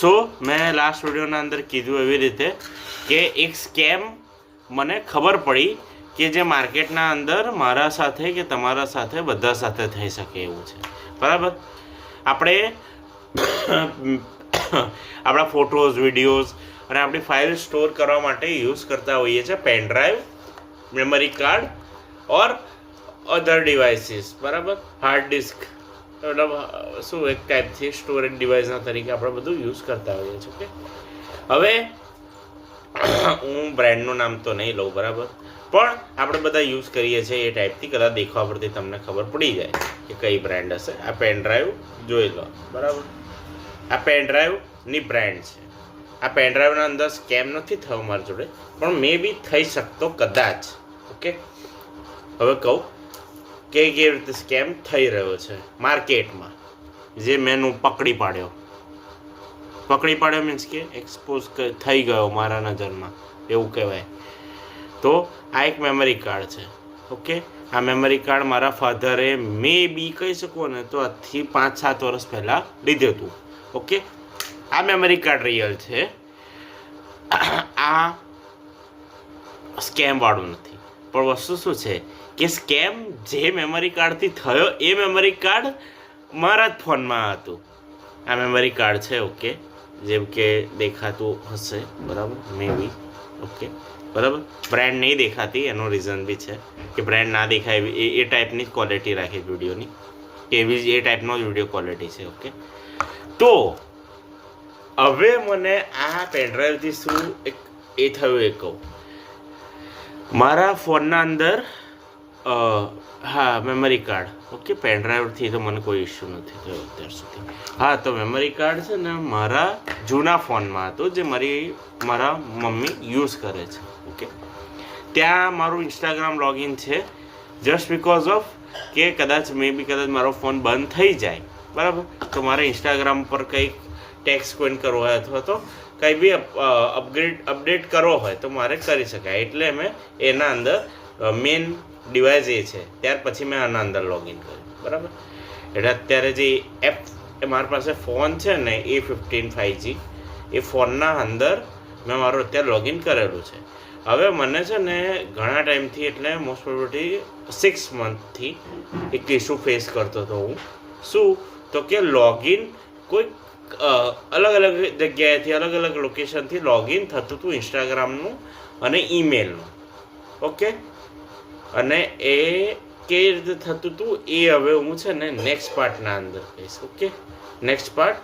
સો મેં લાસ્ટ વિડીયોના અંદર કીધું એવી રીતે કે એક સ્કેમ મને ખબર પડી કે જે માર્કેટના અંદર મારા સાથે કે તમારા સાથે બધા સાથે થઈ શકે એવું છે, બરાબર. આપણે આપણા ફોટોઝ, વિડીયોઝ અને આપણી ફાઇલ સ્ટોર કરવા માટે યુઝ કરતા હોઈએ છીએ પેન ડ્રાઈવ, મેમરી કાર્ડ ઓર અધર ડિવાઇસીસ, બરાબર. હાર્ડ ડિસ્ક મતલબ શું એક ટાઈપથી સ્ટોરેજ ડિવાઇસના તરીકે આપણે બધું યુઝ કરતા હોઈએ છીએ. ઓકે, હવે હું બ્રાન્ડનું નામ તો નહીં લઉં, બરાબર, પણ આપણે બધા યુઝ કરીએ છીએ એ ટાઈપથી. કદાચ દેખવા પરથી તમને ખબર પડી જાય કે કઈ બ્રાન્ડ હશે. આ પેન ડ્રાઈવ જોઈ લો, બરાબર. આ પેન ડ્રાઈવની બ્રાન્ડ છે. આ પેન ડ્રાઈવના અંદર સ્કેમ નથી થયો મારી જોડે, પણ મે બી થઈ શકતો કદાચ. ઓકે, હવે કહું કે કેવી રીતે સ્કેમ થઈ રહ્યો છે માર્કેટમાં. જે મેં પકડી પાડ્યો મીન્સ કે એક્સપોઝ થઈ ગયો મારા નજરમાં, એવું કહેવાય. તો આ એક મેમરી કાર્ડ છે. ઓકે, આ મેમરી કાર્ડ મારા ફાધરે મે બી કહી શકો ને તો આજથી 5-7 વર્ષ પહેલાં લીધું હતું. ઓકે, આ મેમરી કાર્ડ રિયલ છે, આ સ્કેમવાળું નથી. પણ વસ્તુ શું છે કે સ્કેમ જે મેમરી કાર્ડથી થયો એ મેમરી કાર્ડ મારા જ ફોનમાં હતું. આ મેમરી કાર્ડ છે. ઓકે, જેમ કે દેખાતું હશે, બરાબર, મે બી. ઓકે, બરાબર. બ્રાન્ડ નહીં દેખાતી એનું રીઝન બી છે કે બ્રાન્ડ ના દેખાય એ ટાઈપની જ ક્વોલિટી રાખી વિડીયોની, એવી જ એ ટાઈપનો જ વિડીયો ક્વોલિટી છે. ઓકે, તો હવે મને આ પેનડ્રાઈવથી શું એ થયું એ કહું. મારા ફોનના અંદર હા મેમરી કાર્ડ, ઓકે, પેનડ્રાઈવથી તો મને કોઈ ઇશ્યુ નથી થયો અત્યાર સુધી. હા, તો મેમરી કાર્ડ છે ને મારા જૂના ફોનમાં હતું જે મારા મમ્મી યુઝ કરે છે. ઓકે, ત્યાં મારું ઇન્સ્ટાગ્રામ લોગિન છે જસ્ટ બિકોઝ ઓફ કે કદાચ મારો ફોન બંધ થઈ જાય, બરાબર, તો મારે ઇન્સ્ટાગ્રામ પર કંઈક ટેક્સ કોઈન કરવો હોય અથવા તો કંઈ બી અપડેટ કરવો હોય તો મારે કરી શકાય. એટલે મેં એના અંદર મેઇન ડિવાઇસ એ છે, ત્યાર પછી મેં આના અંદર લોગિન કર્યું, બરાબર. એટલે અત્યારે જે એપ મારી પાસે ફોન છે ને A15 5G, એ ફોનના અંદર મેં મારું અત્યારે લોગિન કરેલું છે. હવે મને છે ને ઘણા ટાઈમથી, એટલે મોસ્ટ પ્રોબેબલી 6 મંથથી એક ઇસ્યુ ફેસ કરતો હતો હું. શું તો કે લોગિન કોઈ અલગ અલગ જગ્યાએથી, અલગ અલગ લોકેશનથી લોગિન થતું હતું ઇન્સ્ટાગ્રામનું અને ઈમેલનું. ઓકે, અને એ કેવી રીતે થતું હતું એ હવે હું છે ને નેક્સ્ટ પાર્ટના અંદર કહીશ. Okay, next part